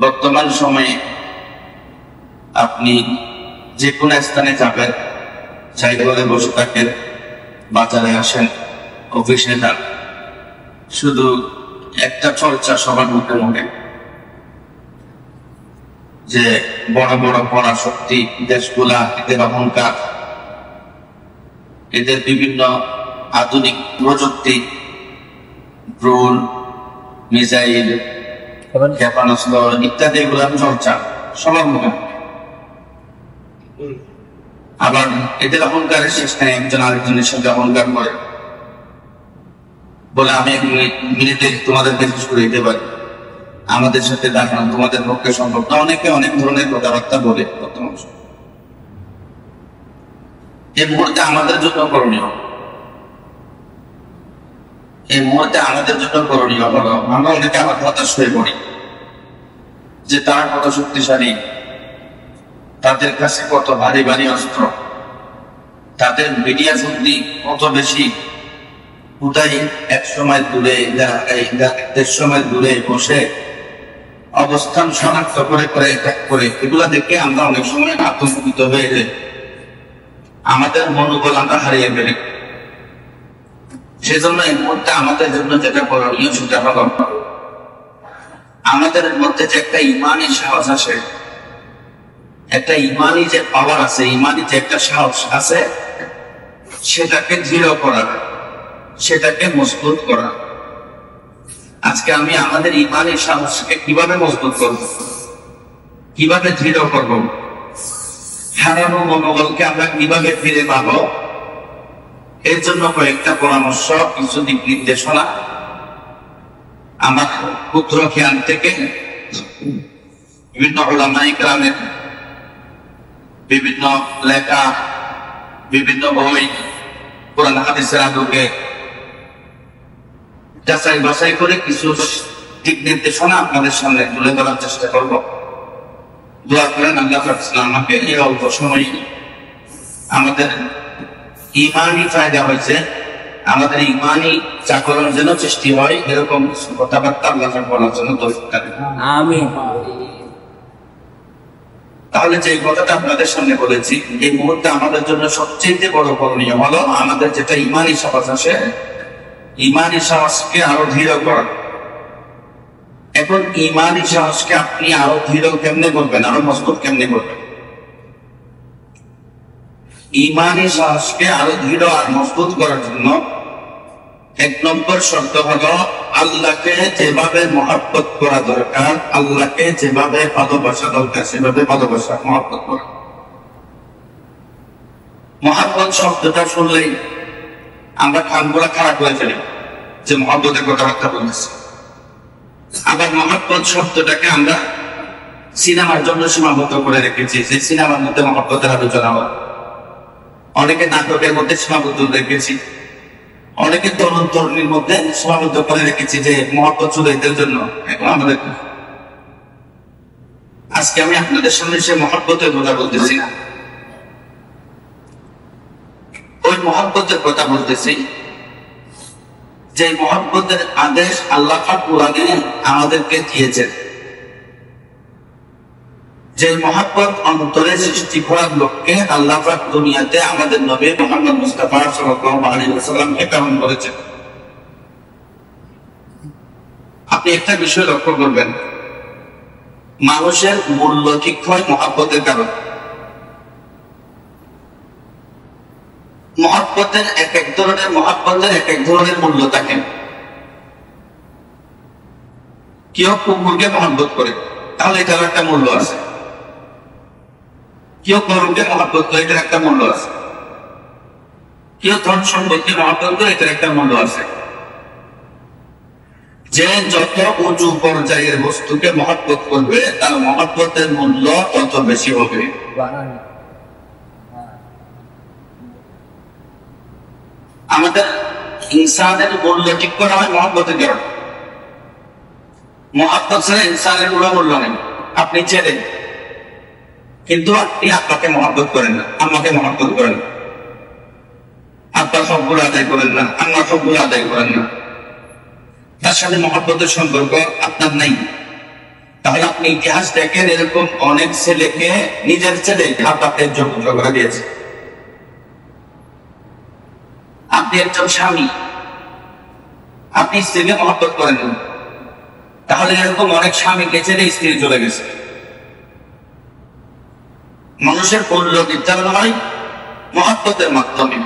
বর্তমান সময়ে আপনি যে কোনো স্থানে যাবেন, সাইকেলে বসে থাকেন, বাজারে আসেন, অফিসে যান, শুধু একটা চর্চা সবার মুখে মুখে যে বড় বড় পরাশক্তি দেশগুলা, এদের অহংকার, এদের বিভিন্ন আধুনিক প্রযুক্তি, ড্রোন, মিসাইল, ক্ষেপণাস্ত্র ইত্যাদি এগুলো চর্চা সবার মুখে। আবার এদের অহংকারের শেষ নেই, একজন আরেকজনের সাথে অহংকার করে বলে আমি এক মিনিটে তোমাদেরকে শেষ করে দিতে পারি, আমাদের সাথে দেখানো তোমাদের পক্ষে সম্ভব না। অনেকে অনেক ধরনের কথাবার্তা বলে বর্তমান এই মুহূর্তে আমাদের জন্য করণীয়, এই মুহূর্তে আমাদের জন্য করণীয় হলো আমরা অনেকে আমার হতাশ হয়ে পড়ি যে তারা কত শক্তিশালী, তাদের কাছে কত ভারী ভারী অস্ত্র, তাদের মিডিয়া শক্তি কত বেশি, কোথায় 100 মাইল দূরে 150 মাইল দূরে বসে অবস্থান শনাক্ত করে করে এগুলা দেখে আমরা অনেক সময় আতঙ্কিত হয়ে যাই, আমাদের মনোবল আমরা হারিয়ে ফেলি। সেজন্য এই মুহূর্তে আমাদের জন্য যেটা করণীয় সেটা হলো আমাদের মধ্যে যে একটা ইমানি সাহস আছে, একটা ইমানি যে পাওয়ার আছে, ইমানি যে একটা সাহস আছে, সেটাকে দৃঢ় করা, সেটাকে মজবুত করা। আজকে আমি আমাদের ইমানি সাহসকে কিভাবে মজবুত করব, কিভাবে দৃঢ় করব, হারানো মনোবলকে আমরা কিভাবে ফিরে পাবো, এর জন্য কয়েকটা পরামর্শ, কিছু দিক নির্দেশনা আমার পুত্র জ্ঞান থেকে বিভিন্ন উলামায়ে কেরামের বিভিন্ন লেখা, বিভিন্ন বই, কোরআন হাদিসের আলোকে যাচাই বাছাই করে কিছু দিক নির্দেশনা আপনাদের সামনে তুলে ধরার চেষ্টা করব। দোয়া করেন আল্লাহ আমাকে এই অল্প সময় আমাদের ইমানি ফায়দা হয়েছে, আমাদের ইমানি জাগরণ যেন সৃষ্টি হয়, এরকম কথাবার্তা আল্লাহ বলার জন্য তৌফিক দান করুন। আমিন। তাহলে যে কথাটা আপনাদের সামনে বলেছি, এই মুহূর্তে আমাদের জন্য সবচেয়ে বড় করণীয় হলো আমাদের যেটা ইমানি সাহস আছে, ইমানি সাহসকে আরো দৃঢ় করা। এখন ইমানি সাহসকে আপনি আরো দৃঢ় কেমনে করবেন, আরো মজবুত কেমনে করবেন? ইমানি সাহসকে আরো দৃঢ় আর মজবুত করার জন্য 1 নম্বর শর্ত হলো আল্লাহকে যেভাবে মহব্বত করা দরকার, আল্লাহকে যেভাবে ভালোবাসা দরকার সেভাবে ভালোবাসা, মহব্বত করা। মহব্বত শব্দটা শুনলেই আমরা কানগুলা খারাপ হয়ে ফেলি যে মহব্বতের কথাবার্তা বলতেছি। আবার মহব্বত শব্দটাকে আমরা সিনেমার জন্য সীমাবদ্ধ করে রেখেছি, যে সিনেমার মধ্যে মহব্বতের আলোচনা হয়। অনেকে নাটকের মধ্যে সীমাবদ্ধ রেখেছি, অনেকে তরুণ তরুণীর মধ্যে সীমাবদ্ধ করে রেখেছি যে মহব্বত শুধু এদের জন্য। এখন আমাদের আজকে আমি আপনাদের সামনে সে মহব্বতের কথা বলতেছি না, ওই মহব্বতের কথা বলতেছি যে মহব্বতের আদেশ আল্লাহ পাক কোরআনে আমাদেরকে দিয়েছেন, যে মহব্বত অন্তরে সৃষ্টি করার লক্ষ্যে আল্লাহ পাক দুনিয়াতে আমাদের নবী মুহাম্মদ মুস্তাফা সাল্লাল্লাহু আলাইহি ওয়াসাল্লামকে প্রেরণ করেছেন। আপনি একটা বিষয় লক্ষ্য করবেন, মানুষের মূল্য ঠিক হয় মহব্বতের কারণে। মহব্বতের এক এক ধরনের মহব্বতের এক এক ধরনের মূল্য থাকে। কেউ কুকুরকে মহব্বত করে, তাহলে এটার একটা মূল্য আছে। কেউ গরুকে মহব্বত করে, এটার একটা মূল্য আছে। কেউ ধন সম্পদকে মহব্বত করে, এটার একটা মূল্য আছে। যে যত উঁচু পর্যায়ের বস্তুকে মহব্বত করবে তার মহব্বতের মূল্য তত বেশি হবে। আমাদের ইনসানের মূল্য ঠিক করা হয় মহব্বতের কারণে। মহব্বত ছাড়া ইনসানের কোনো মূল্য নেই। আপনি ছেলে, কিন্তু আপনি আপনাকে মহব্বত করেন না, আমাকে মহব্বত করেন না, আপনার সবগুলো আদায় করেন না, আমার সবগুলো আদায় করেন না, তার সাথে মহব্বতের সম্পর্ক আপনার নাই। তাহলে আপনি ইতিহাস দেখেন, এরকম অনেক ছেলেকে নিজের ছেলে আপনাদের যোগ্য করে দিয়েছে। আপনি একজন স্বামী, আপনি স্ত্রীকে মহব্বত করেন, তাহলে এরকম অনেক স্বামীকে ছেড়ে স্ত্রী চলে গেছে। মানুষের মূল্য নির্ধারণ হয় মহব্বতের মাধ্যমে।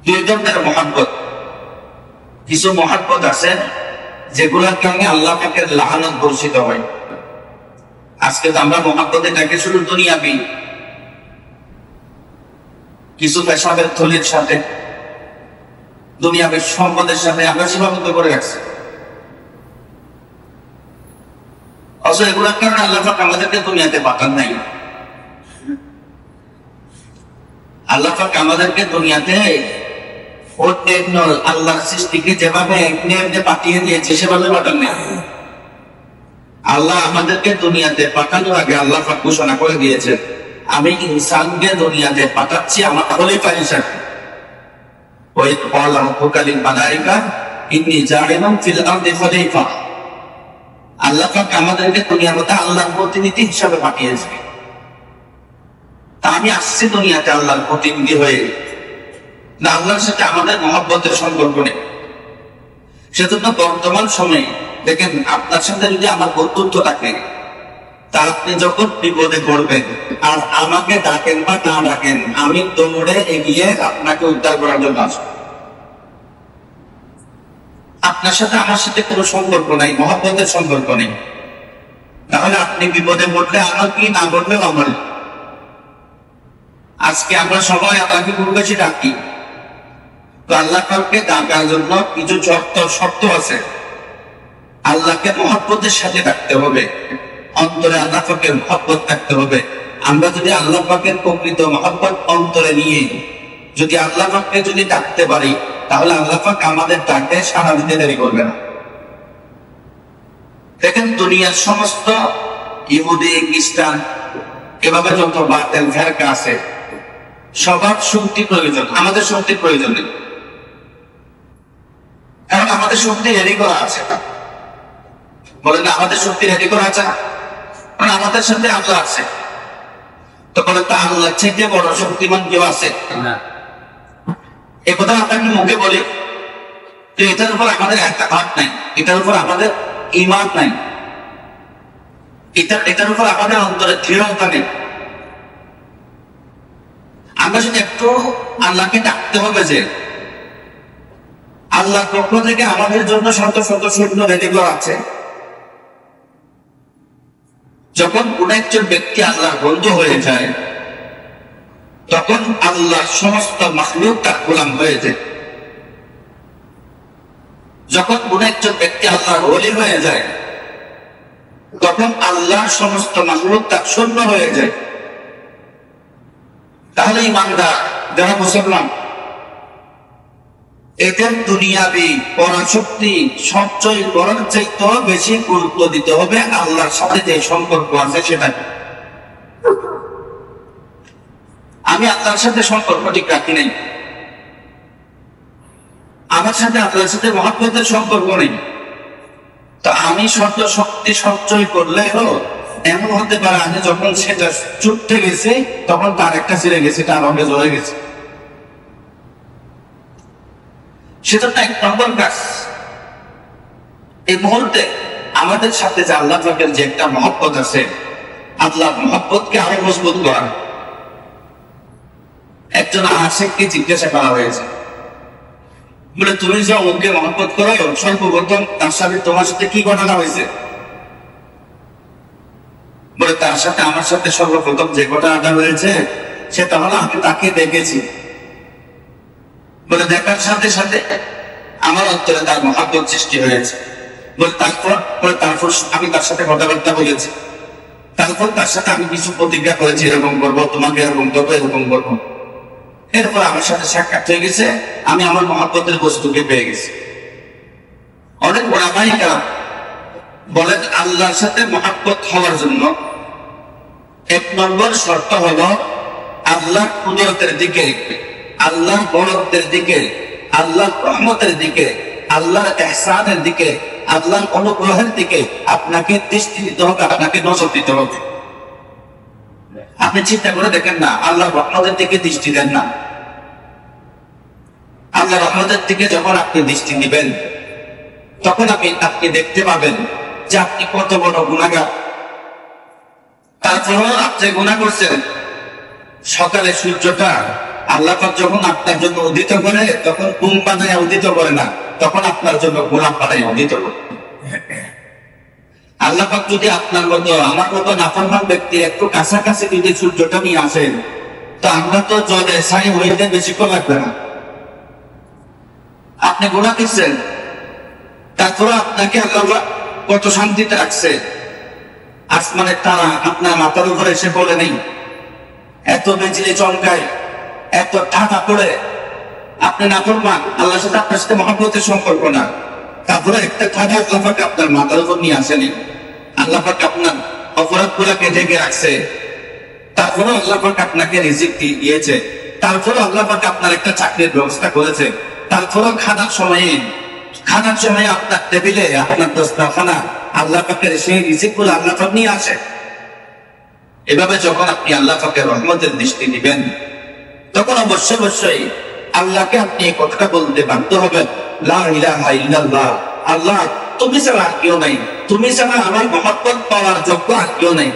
দুই ধরনের মহব্বত। কিছু মহব্বত আছে যেগুলোর কারণে আল্লাহ পাকের লাআনত বর্ষিত হয়। আজকে তো আমরা মহব্বতে ডাকে শুধু দুনিয়াবি, কিছু পেশাবের থলির সাথে, দুনিয়াবি সম্পদের সাথে আমরা সীমাবদ্ধ করে রাখছি। অথচ এগুলোর কারণে আল্লাহ পাক আমাদেরকে দুনিয়াতে পাঠান নাই। আল্লাহ পাক আমাদেরকে দুনিয়াতে আল্লাহর সৃষ্টিকে যেভাবে পাঠিয়ে দিয়েছে সেভাবে পাঠান নেই। আল্লাহ আমাদেরকে দুনিয়াতে পাঠানোর আগে আল্লাহ পাক ঘোষণা করে দিয়েছেন, আমি ইনসানকে দুনিয়াতে পাঠাচ্ছি আমার খলিফা হিসেবে। ওই ক্বালা রাব্বুকাল মালাইকা ইন্নী জাইলুন ফিল আরদি খলিফা। আল্লাহ পাক আমাদেরকে দুনিয়ার মধ্যে আল্লাহর প্রতিনিধি হিসেবে পাঠিয়েছে। তা আমি আসছি দুনিয়াতে আল্লাহর প্রতিনিধি হয়ে, না আল্লাহর সাথে আমাদের মহব্বতের সম্পর্ক নেই। সেজন্য বর্তমান সময়ে দেখেন, আপনার সাথে যদি আমার বন্ধুত্ব থাকে, তা আপনি যখন বিপদে পড়বেন আর আমাকে ডাকেন বা না ডাকেন, আমি দৌড়ে এগিয়ে আপনাকে উদ্ধার করার জন্য আসবো। আপনার সাথে আমার সাথে কোনো সম্পর্ক নাই, মহব্বতের সম্পর্ক নেই। তাহলে আপনি বিপদে পড়লে আমার কি, না পড়লেও আমার। আজকে আমরা সবাই আপনাকে খুব বেশি ডাকি, তো আল্লাহ পাককে ডাকার জন্য কিছু শর্ত আছে। আল্লাহকে মহব্বতের সাথে ডাকতে হবে, অন্তরে আল্লাহ পাকের মহব্বত থাকতে হবে। আমরা যদি আল্লাহ পাকের প্রকৃত মহব্বত অন্তরে নিয়ে যদি আল্লাহ পাককে যদি ডাকতে পারি, তাহলে আল্লাহ পাক আমাদের ডাকে সাড়া দিতে দেরি করবে না। দেখেন, দুনিয়ার সমস্ত ইহুদি, খ্রিস্টান, এভাবে যত বাতিল ফিরকা আছে, সবার শক্তি প্রয়োজন, আমাদের শক্তির প্রয়োজন নেই। কারণ আমাদের শক্তি রেডি করা আছে। বলেন আমাদের শক্তি রেডি করা আছে, কারণ আমাদের সাথে আল্লাহ আছে। তো বলে তা আল্লাহ থেকে বড় শক্তিমান কেউ আছে না। এই কথা আপনাকে মুখে বলি, তো এটার উপর আমাদের একটা হাত নাই, এটার উপর আমাদের ঈমান নাই, এটার উপর আমাদের অন্তরে দৃঢ়তা নেই। আমরা যদি একটু আল্লাহকে ডাকতে হবে যে আল্লাহর পক্ষ থেকে আমাদের জন্য শত শত সৈন্য রেডি করা আছে। যখন কোন একজন ব্যক্তি আল্লাহর বন্ধু হয়ে যায়, তখন আল্লাহর সমস্ত মাখলুক তার গোলাম হয়ে যায়। যখন কোন একজন ব্যক্তি আল্লাহর ওলি হয়ে যায়, তখন আল্লাহর সমস্ত মাখলুক তার শূন্য হয়ে যায়। তাহলে ইমানদার যারা মুসলমান, এদের দুনিয়াবি পরাশক্তি সঞ্চয় করার চাইতে বেশি গুরুত্ব দিতে হবে আল্লাহর সাথে যে সম্পর্ক আছে সেটাকে। আমি আল্লাহর সাথে সম্পর্ক ঠিক রাখি নাই, আমার সাথে আল্লাহর সাথে মহব্বতের সম্পর্ক নেই, তো আমি শর্ত শক্তি সঞ্চয় করলে হলো এমন হতে পারে আমি যখন সেটা ছুটতে গেছে তখন তার একটা ছিঁড়ে গেছে, তার রঙে জ্বলে গেছে। সেটা এক নম্বর কাজ। এই মুহূর্তে আমাদের সাথে যে আল্লাহ পাকের যে একটা মহব্বত আছে, আল্লাহর মহব্বতকে আরো মজবুত করা। একজন আশিককে জিজ্ঞাসা করা হয়েছে, বলে তুমি যে ওকে মহব্বত করো, সর্বপ্রথম তার সাথে তোমার সাথে কি ঘটনা হয়েছে? বলে তার সাথে আমার সাথে সর্বপ্রথম যে ঘটনাটা হয়েছে সেটা হলো আমি তাকে দেখেছি। বলে দেখার সাথে সাথে আমার অন্তরে তার মহব্বত সৃষ্টি হয়েছে। বলে তারপর আমি তার সাথে কথাবার্তা বলেছি, তারপর তার সাথে আমি কিছু প্রতিজ্ঞা করেছি, এরকম করবো, তোমাকে এরকম করবো, এরকম করবো। এরপর আমার সাথে সাক্ষাৎ হয়ে গেছে, আমি আমার মহব্বতের বস্তুকে পেয়ে গেছি। অনেক ওলামায়ে বলেন আল্লাহর সাথে মহব্বত হওয়ার জন্য এক নম্বর শর্ত হলো আল্লাহর কুদরতের দিকে, আল্লাহর বড়ত্বের দিকে, আল্লাহর রহমতের দিকে, আল্লাহর ইহসানের দিকে আল্লাহর অনুগ্রহের দিকে আপনাকে দৃষ্টি দিতে হবে, আপনাকে নজর দিতে হবে। আপনি চিন্তা করে দেখেন না, আল্লাহর রহমতের দিকে দৃষ্টি দেন না। আল্লাহ রহমতের দিকে যখন আপনি দৃষ্টি দিবেন, তখন আপনি দেখতে পাবেন যে আপনি কত বড় গুনাহগার। তারপরেও আপনি গুনাহ করছেন। সকালে সূর্যটা আল্লাহ পাক যখন আপনার জন্য উদিত করে, তখন ঘুম বানায় উদিত করে না, তখন আপনার জন্য গোলাপ বানায় উদিত করে। আল্লাহ পাক যদি আপনার মতো আমার মতো নাফরমান ব্যক্তি একটু কাছাকাছি যদি সূর্যটা নিয়ে আসেন, তো আমরা তো জলে ছাই হইতে বেশিক্ষণ লাগবে না। আপনি গুনাহ করছেন, তারপরে আপনাকে আল্লাহ কত শান্তিতে রাখছে। আসমানের তারা আপনার মাথার উপরে এসে বলে নেই, এত বিজলি চমকায়, এত ঠাটা পড়ে, আপনি নাফরমান, আল্লাহর সাথে আপনার সাথে মহব্বতের সম্পর্ক না, তারপরে একটা ঠাটা আল্লাহ পাক আপনার মাথার উপর নিয়ে আসেনি। আল্লাহ পাক আপনার অপরাধ গুলাকে ঢেকে রাখছে, তারপরে আল্লাহ পাক আপনাকে রিজিক দিয়েছে, তারপরে আল্লাহ পাক আপনার একটা চাকরির ব্যবস্থা করেছে, তারপরে খানার সময়ে আপনার টেবিলে আপনার দস্তরখানা আল্লাহ পাকের সেই রিজিক গুলো আল্লাহ পাক নিয়ে আসে। এভাবে যখন আপনি আল্লাহ পাকের রহমতের দৃষ্টি দিবেন, তখন অবশ্যই আল্লাহকে আপনি এই কথাটা বলতে বাধ্য হবেন, লা ইলাহা ইল্লাল্লাহ, আল্লাহ তুমি ছাড়া আর কেউ নাই, তুমি ছাড়া আমার মহব্বত পাওয়ার যোগ্য আর কেউ নাই।